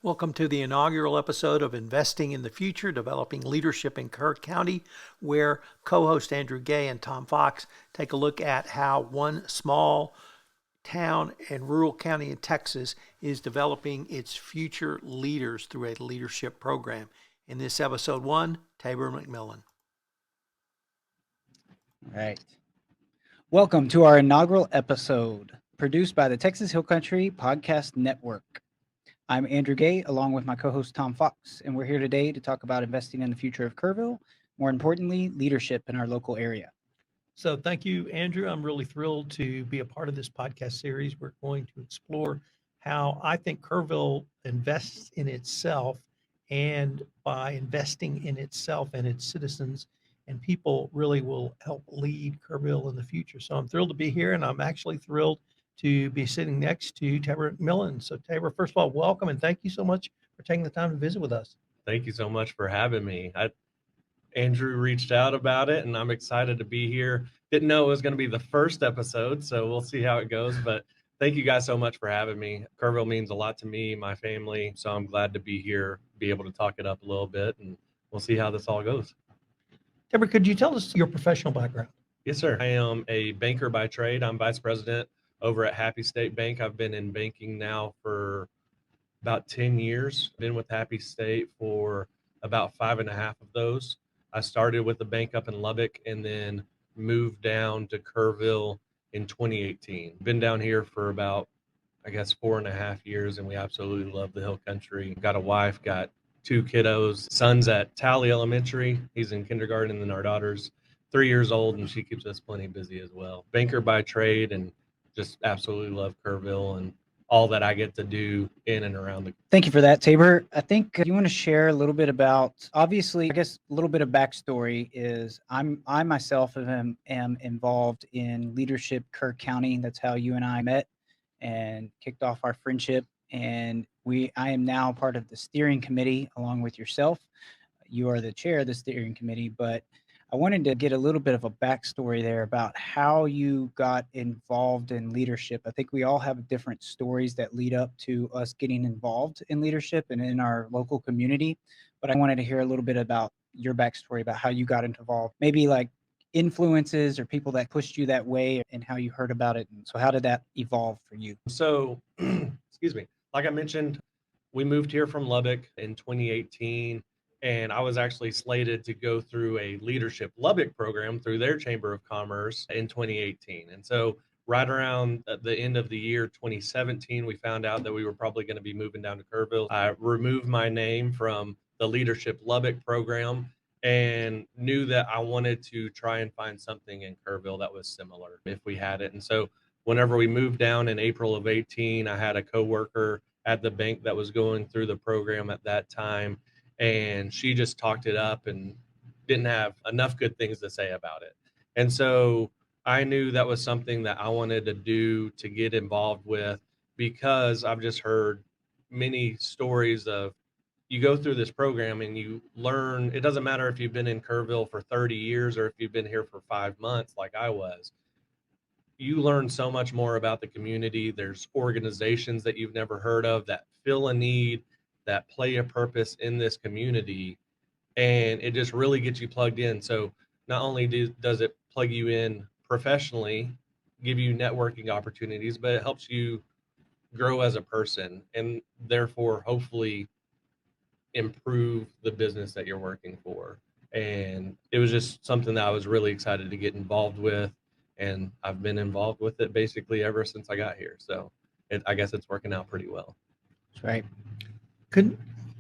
Welcome to the inaugural episode of Investing in the Future, Developing Leadership in Kerr County, where co-host Andrew Gay and Tom Fox take a look at how one small town and rural county in Texas is developing its future leaders through a leadership program. In this episode 1, Tabor McMillan. All right. Welcome to our inaugural episode, produced by the Texas Hill Country Podcast Network. I'm Andrew Gay, along with my co-host Tom Fox, and we're here today to talk about investing in the future of Kerrville, more importantly, leadership in our local area. So thank you, Andrew. I'm really thrilled to be a part of this podcast series. We're going to explore how I think Kerrville invests in itself, and by investing in itself and its citizens and people really will help lead Kerrville in the future. So I'm thrilled to be here, and I'm actually thrilled to be sitting next to Tabor McMillan. So Tabor, first of all, welcome, and thank you so much for taking the time to visit with us. Thank you so much for having me. Andrew reached out about it, and I'm excited to be here. Didn't know it was going to be the first episode, so we'll see how it goes. But thank you guys so much for having me. Kerrville means a lot to me, my family, so I'm glad to be here, be able to talk it up a little bit, and we'll see how this all goes. Tabor, could you tell us your professional background? Yes, sir. I am a banker by trade. I'm vice president over at Happy State Bank. I've been in banking now for about 10 years. Been with Happy State for about 5.5 of those. I started with the bank up in Lubbock and then moved down to Kerrville in 2018. Been down here for about, 4.5 years, and we absolutely love the Hill Country. Got a wife, got 2 kiddos. Son's at Tally Elementary. He's in kindergarten, and then our daughter's 3 years old, and she keeps us plenty busy as well. Banker by trade, and just absolutely love Kerrville and all that I get to do in and around the. Thank you for that, Tabor. I think you want to share a little bit about, obviously, a little bit of backstory is I myself am involved in leadership Kerr County. That's how you and I met and kicked off our friendship. And I am now part of the steering committee along with yourself. You are the chair of the steering committee, but I wanted to get a little bit of a backstory there about how you got involved in leadership. I think we all have different stories that lead up to us getting involved in leadership and in our local community. But I wanted to hear a little bit about your backstory about how you got involved, maybe like influences or people that pushed you that way and how you heard about it. And so how did that evolve for you? So, excuse me, like I mentioned, we moved here from Lubbock in 2018. And I was actually slated to go through a leadership Lubbock program through their Chamber of Commerce in 2018. And so right around the end of the year 2017, we found out that we were probably going to be moving down to Kerrville. I removed my name from the leadership Lubbock program and knew that I wanted to try and find something in Kerrville that was similar if we had it. And so whenever we moved down in April of 18, I had a coworker at the bank that was going through the program at that time. And she just talked it up and didn't have enough good things to say about it. And so I knew that was something that I wanted to do to get involved with, because I've just heard many stories of you go through this program and you learn. It doesn't matter if you've been in Kerrville for 30 years or if you've been here for 5 months like I was. You learn so much more about the community. There's organizations that you've never heard of that fill a need, that play a purpose in this community, and it just really gets you plugged in. So not only does it plug you in professionally, give you networking opportunities, but it helps you grow as a person and therefore hopefully improve the business that you're working for. And it was just something that I was really excited to get involved with, and I've been involved with it basically ever since I got here. So I guess it's working out pretty well. That's right.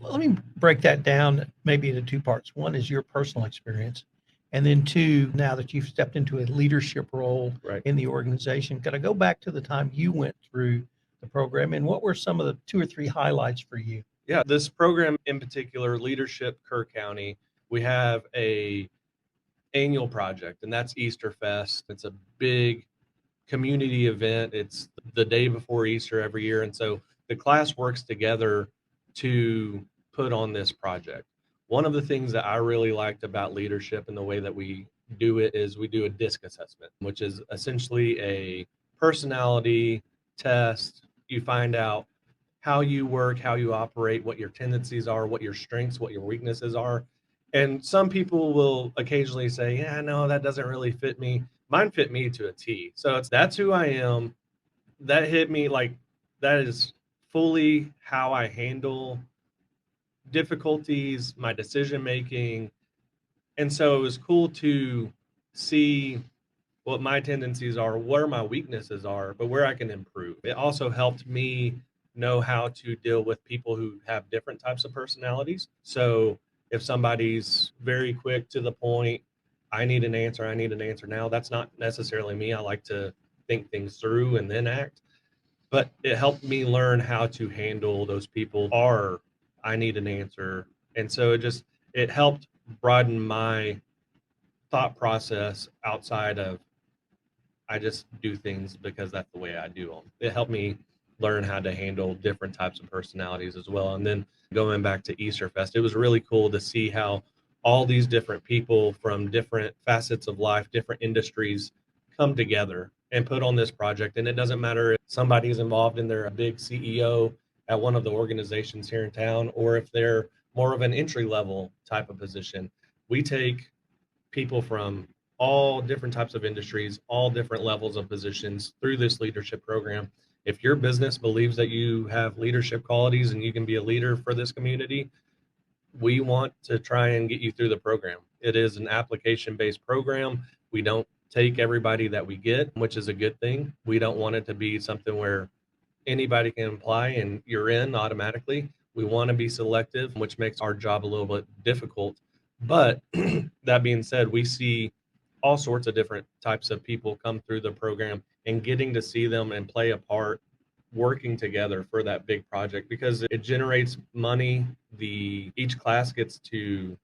Let me break that down maybe into 2 parts. One is your personal experience, and then 2, now that you've stepped into a leadership role in the organization, could I go back to the time you went through the program, and what were some of the 2 or 3 highlights for you? Yeah, this program in particular, Leadership Kerr County, we have a annual project, and that's Easter Fest. It's a big community event. It's the day before Easter every year, and so the class works together to put on this project. One of the things that I really liked about leadership and the way that we do it is we do a DISC assessment, which is essentially a personality test. You find out how you work, how you operate, what your tendencies are, what your strengths, what your weaknesses are. And some people will occasionally say, yeah, no, that doesn't really fit me. Mine fit me to a T. So that's who I am. That hit me like that is fully how I handle difficulties, my decision making. And so it was cool to see what my tendencies are, where my weaknesses are, but where I can improve. It also helped me know how to deal with people who have different types of personalities. So if somebody's very quick to the point, I need an answer now. That's not necessarily me. I like to think things through and then act. But it helped me learn how to handle those people are I need an answer. And so it helped broaden my thought process outside of I just do things because that's the way I do them. It helped me learn how to handle different types of personalities as well. And then going back to Easter Fest, it was really cool to see how all these different people from different facets of life, different industries come together and put on this project. And it doesn't matter if somebody's involved and they're a big CEO at one of the organizations here in town, or if they're more of an entry level type of position. We take people from all different types of industries, all different levels of positions through this leadership program. If your business believes that you have leadership qualities and you can be a leader for this community, we want to try and get you through the program. It is an application-based program. We don't take everybody that we get, which is a good thing. We don't want it to be something where anybody can apply and you're in automatically. We want to be selective, which makes our job a little bit difficult. But that being said, we see all sorts of different types of people come through the program, and getting to see them and play a part working together for that big project, because it generates money. Each class gets to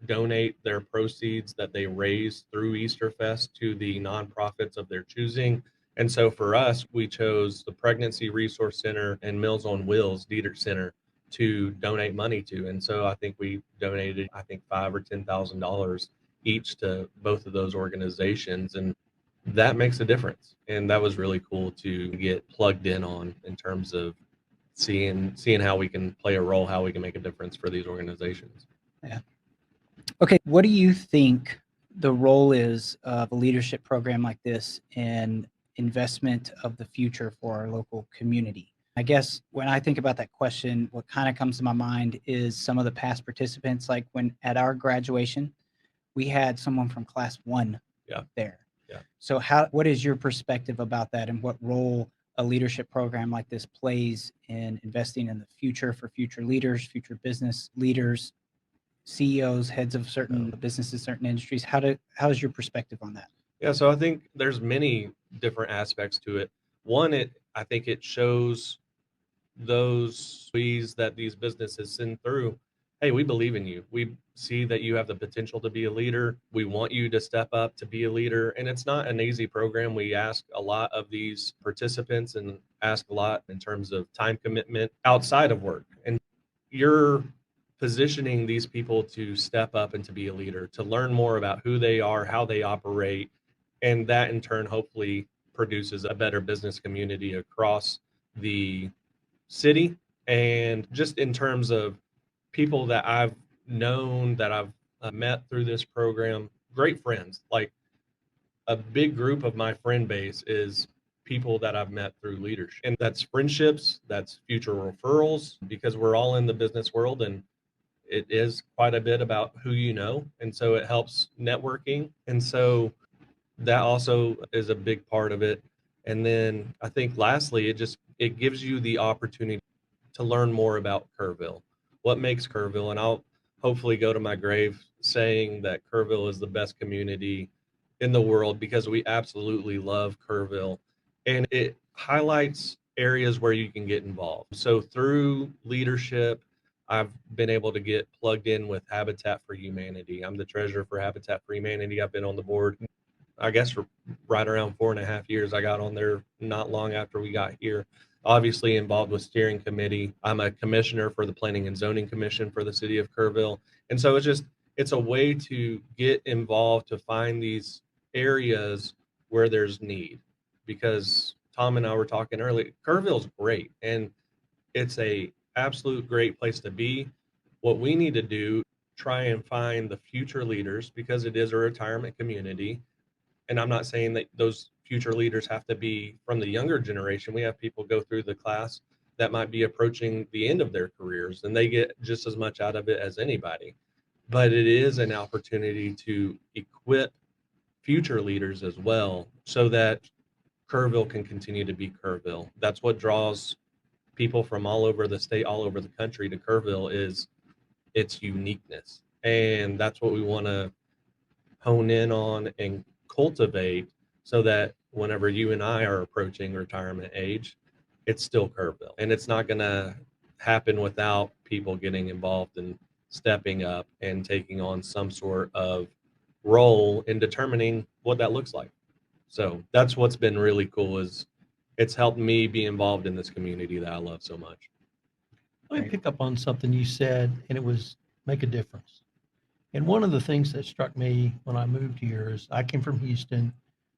donate their proceeds that they raise through Easter Fest to the nonprofits of their choosing. And so for us, we chose the Pregnancy Resource Center and Meals on Wheels Dietrich Center to donate money to. And so I think we donated, $5,000 or $10,000 each to both of those organizations. And that makes a difference. And that was really cool to get plugged in on in terms of seeing how we can play a role, how we can make a difference for these organizations. Yeah. Okay. What do you think the role is of a leadership program like this in investment of the future for our local community? I guess when I think about that question, what kind of comes to my mind is some of the past participants, like when at our graduation, we had someone from class 1 there. Yeah. So what is your perspective about that, and what role a leadership program like this plays in investing in the future for future leaders, future business leaders, CEOs, heads of certain businesses, certain industries? How's your perspective on that? Yeah, so I think there's many different aspects to it. One, I think it shows those ways that these businesses send through, hey, we believe in you. We see that you have the potential to be a leader. We want you to step up to be a leader. And it's not an easy program. We ask a lot of these participants and ask a lot in terms of time commitment outside of work. And you're positioning these people to step up and to be a leader, to learn more about who they are, how they operate. And that in turn hopefully produces a better business community across the city. And just in terms of people that I've known, that I've met through this program, great friends. Like a big group of my friend base is people that I've met through leadership. And that's friendships, that's future referrals, because we're all in the business world and it is quite a bit about who you know. And so it helps networking. And so that also is a big part of it. And then I think lastly, it gives you the opportunity to learn more about Kerrville. What makes Kerrville? And I'll hopefully go to my grave saying that Kerrville is the best community in the world, because we absolutely love Kerrville. And it highlights areas where you can get involved. So through leadership, I've been able to get plugged in with Habitat for Humanity. I'm the treasurer for Habitat for Humanity. I've been on the board, I guess, for right around 4.5 years. I got on there not long after we got here. Obviously involved with steering committee. I'm a commissioner for the Planning and Zoning Commission for the city of Kerrville. And so it's a way to get involved, to find these areas where there's need. Because Tom and I were talking earlier, Kerrville's great. And It's a absolute great place to be. What we need to do, try and find the future leaders, because it is a retirement community. And I'm not saying that those future leaders have to be from the younger generation. We have people go through the class that might be approaching the end of their careers, and they get just as much out of it as anybody. But it is an opportunity to equip future leaders as well, so that Kerrville can continue to be Kerrville. That's what draws people from all over the state, all over the country to Kerrville, is its uniqueness. And that's what we want to hone in on and cultivate, so that whenever you and I are approaching retirement age, it's still Kerrville. And it's not going to happen without people getting involved and stepping up and taking on some sort of role in determining what that looks like. So that's what's been really cool, is it's helped me be involved in this community that I love so much. Let me pick up on something you said, and it was make a difference. And one of the things that struck me when I moved here is I came from Houston,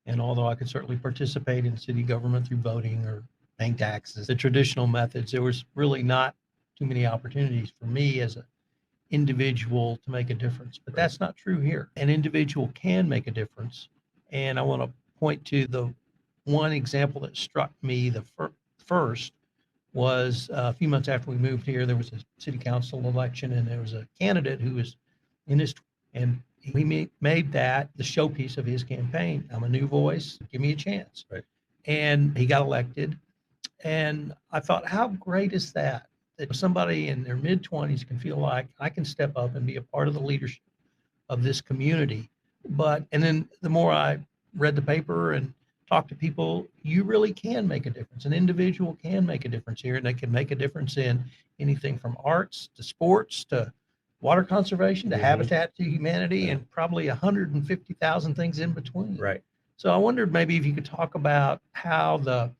and although I could certainly participate in city government through voting or paying taxes, the traditional methods, there was really not too many opportunities for me as an individual to make a difference. But that's not true here. An individual can make a difference. And I want to point to the one example that struck me the first was a few months after we moved here, there was a city council election, and there was a candidate who was in his, and he made that the showpiece of his campaign. I'm a new voice, give me a chance. Right. And he got elected. And I thought, how great is that? That somebody in their mid 20s can feel like I can step up and be a part of the leadership of this community. And then the more I read the paper and talked to people, you really can make a difference. An individual can make a difference here, and they can make a difference in anything from arts to sports to water conservation to Habitat to Humanity, and probably 150,000 things in between. Right. So I wondered maybe if you could talk about how the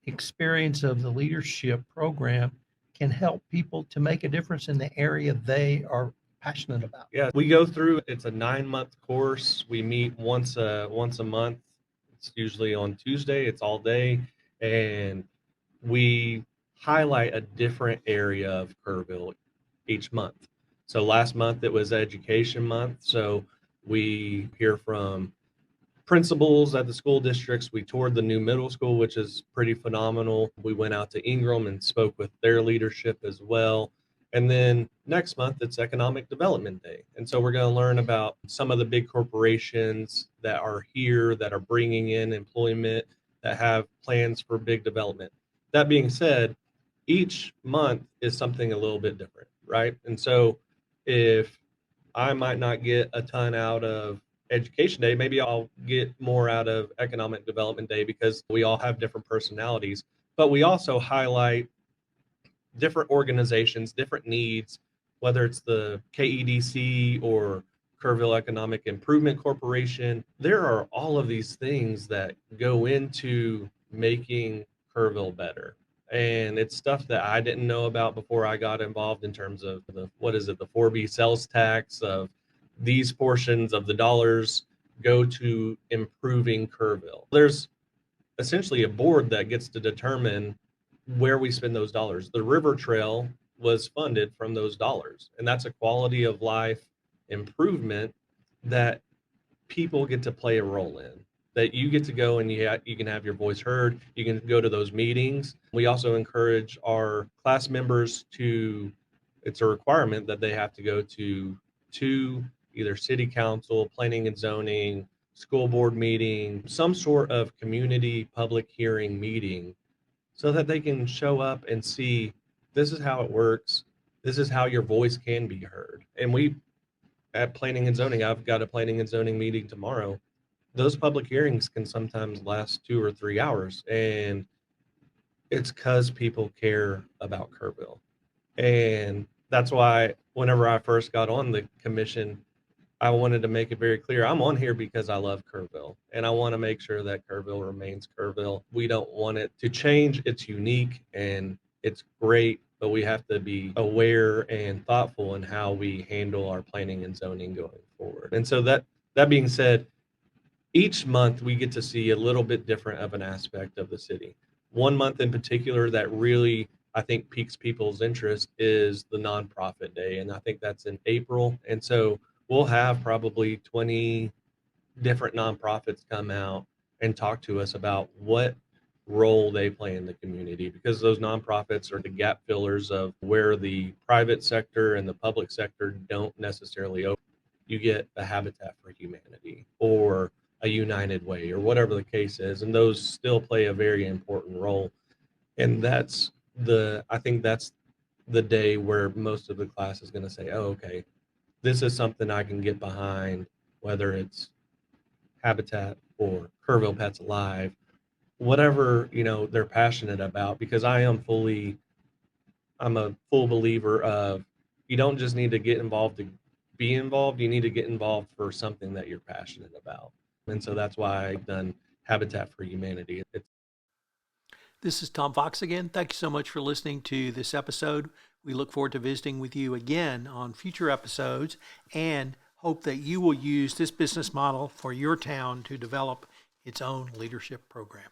experience of the leadership program can help people to make a difference in the area they are passionate about. Yeah, we go through, it's a 9-month course. We meet once a month. It's usually on Tuesday. It's all day, and we highlight a different area of Kerrville each month. So last month it was Education Month. So we hear from principals at the school districts. We toured the new middle school, which is pretty phenomenal. We went out to Ingram and spoke with their leadership as well. And then next month, it's Economic Development Day. And so we're going to learn about some of the big corporations that are here, that are bringing in employment, that have plans for big development. That being said, each month is something a little bit different, right? And so if I might not get a ton out of Education Day, maybe I'll get more out of Economic Development Day, because we all have different personalities. But we also highlight different organizations, different needs, whether it's the KEDC or Kerrville Economic Improvement Corporation. There are all of these things that go into making Kerrville better. And it's stuff that I didn't know about before I got involved, in terms of the 4B sales tax, of these portions of the dollars go to improving Kerrville. There's essentially a board that gets to determine where we spend those dollars. The river trail was funded from those dollars, and that's a quality of life improvement that people get to play a role in, that you get to go and you can have your voice heard. You can go to those meetings. We also encourage our class members to, it's a requirement that they have to go to either city council, planning and zoning, school board meeting, some sort of community public hearing meeting, so that they can show up and see, this is how it works. This is how your voice can be heard. And we, at planning and zoning, I've got a planning and zoning meeting tomorrow. Those public hearings can sometimes last 2 or 3 hours. And it's because people care about Kerrville. And that's why whenever I first got on the commission, I wanted to make it very clear, I'm on here because I love Kerrville, and I want to make sure that Kerrville remains Kerrville. We don't want it to change. It's unique and it's great, but we have to be aware and thoughtful in how we handle our planning and zoning going forward. And so that being said, each month we get to see a little bit different of an aspect of the city. One month in particular that really I think piques people's interest is the nonprofit day. And I think that's in April. And so we'll have probably 20 different nonprofits come out and talk to us about what role they play in the community, because those nonprofits are the gap fillers of where the private sector and the public sector don't necessarily open. You get a Habitat for Humanity or a United Way or whatever the case is, and those still play a very important role. And I think that's the day where most of the class is going to say, oh, okay, this is something I can get behind, whether it's Habitat or Kerrville Pets Alive, whatever, they're passionate about, because I'm a full believer of, you don't just need to get involved to be involved, you need to get involved for something that you're passionate about. And so that's why I've done Habitat for Humanity. This is Tom Fox again. Thank you so much for listening to this episode. We look forward to visiting with you again on future episodes and hope that you will use this business model for your town to develop its own leadership program.